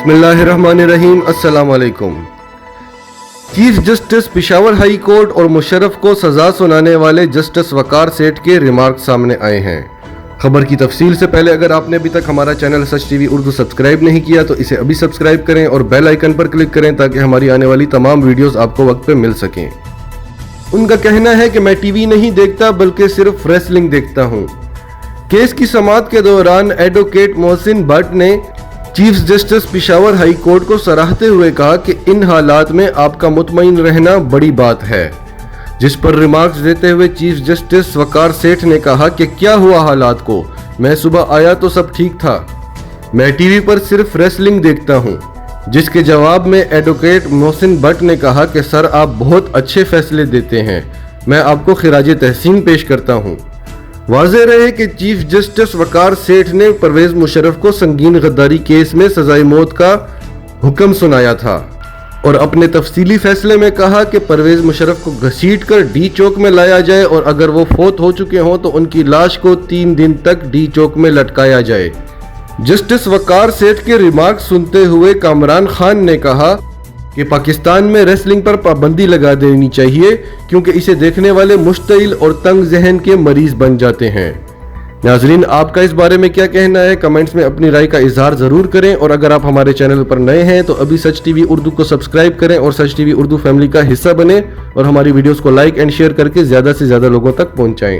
बिस्मिल्लाहिर्रहमानिर्रहीम। अस्सलाम वालेकुम। Chief justice Peshawar high court और मुशर्रफ को सजा सुनाने वाले जस्टिस वकार सेठ के रिमार्क सामने आए हैं। खबर की तफसील से पहले अगर आपने अभी तक हमारा चैनल सच टीवी उर्दू सब्सक्राइब नहीं किया तो इसे अभी सब्सक्राइब करें और बेल आइकन पर क्लिक करें ताकि हमारी आने वाली तमाम वीडियोस आपको वक्त पे मिल सकें। उनका कहना है कि मैं टीवी नहीं देखता बल्कि सिर्फ रेसलिंग देखता हूँ। केस की समाअत के दौरान एडवोकेट मोहसिन भट्ट ने chief justice Peshawar high court को सराहते हुए कहा कि इन हालात में आपका मुतमईन रहना बड़ी बात है, जिस पर रिमार्क्स देते हुए चीफ जस्टिस वकार सेठ ने कहा कि क्या हुआ हालात को, मैं सुबह आया तो सब ठीक था, मैं टीवी पर सिर्फ रेसलिंग देखता हूं। जिसके जवाब में एडवोकेट मोहसिन भट्ट ने कहा कि सर आप बहुत अच्छे फैसले देते हैं, मैं आपको खिराज तहसीन पेश करता हूं। वाज़ेह रहे कि चीफ जस्टिस वकार सेठ ने परवेज मुशर्रफ को संगीन गद्दारी केस में सजाए मौत का हुक्म सुनाया था और अपने तफसीली फैसले में कहा कि परवेज मुशर्रफ को घसीट कर डी चौक में लाया जाए और अगर वो फोत हो चुके हों तो उनकी लाश को 3 दिन तक डी चौक में लटकाया जाए। जस्टिस वकार सेठ के रिमार्क सुनते हुए कामरान खान ने कहा कि पाकिस्तान में रेसलिंग पर पाबंदी लगा देनी चाहिए क्योंकि इसे देखने वाले मुश्तिल और तंग जहन के मरीज बन जाते हैं। नाजरीन, आपका इस बारे में क्या कहना है? कमेंट्स में अपनी राय का इजहार जरूर करें और अगर आप हमारे चैनल पर नए हैं तो अभी सच टीवी उर्दू को सब्सक्राइब करें और सच टीवी उर्दू फैमिली का हिस्सा बने और हमारी वीडियोस को लाइक एंड शेयर करके ज्यादा से ज्यादा लोगों तक पहुंचाएं।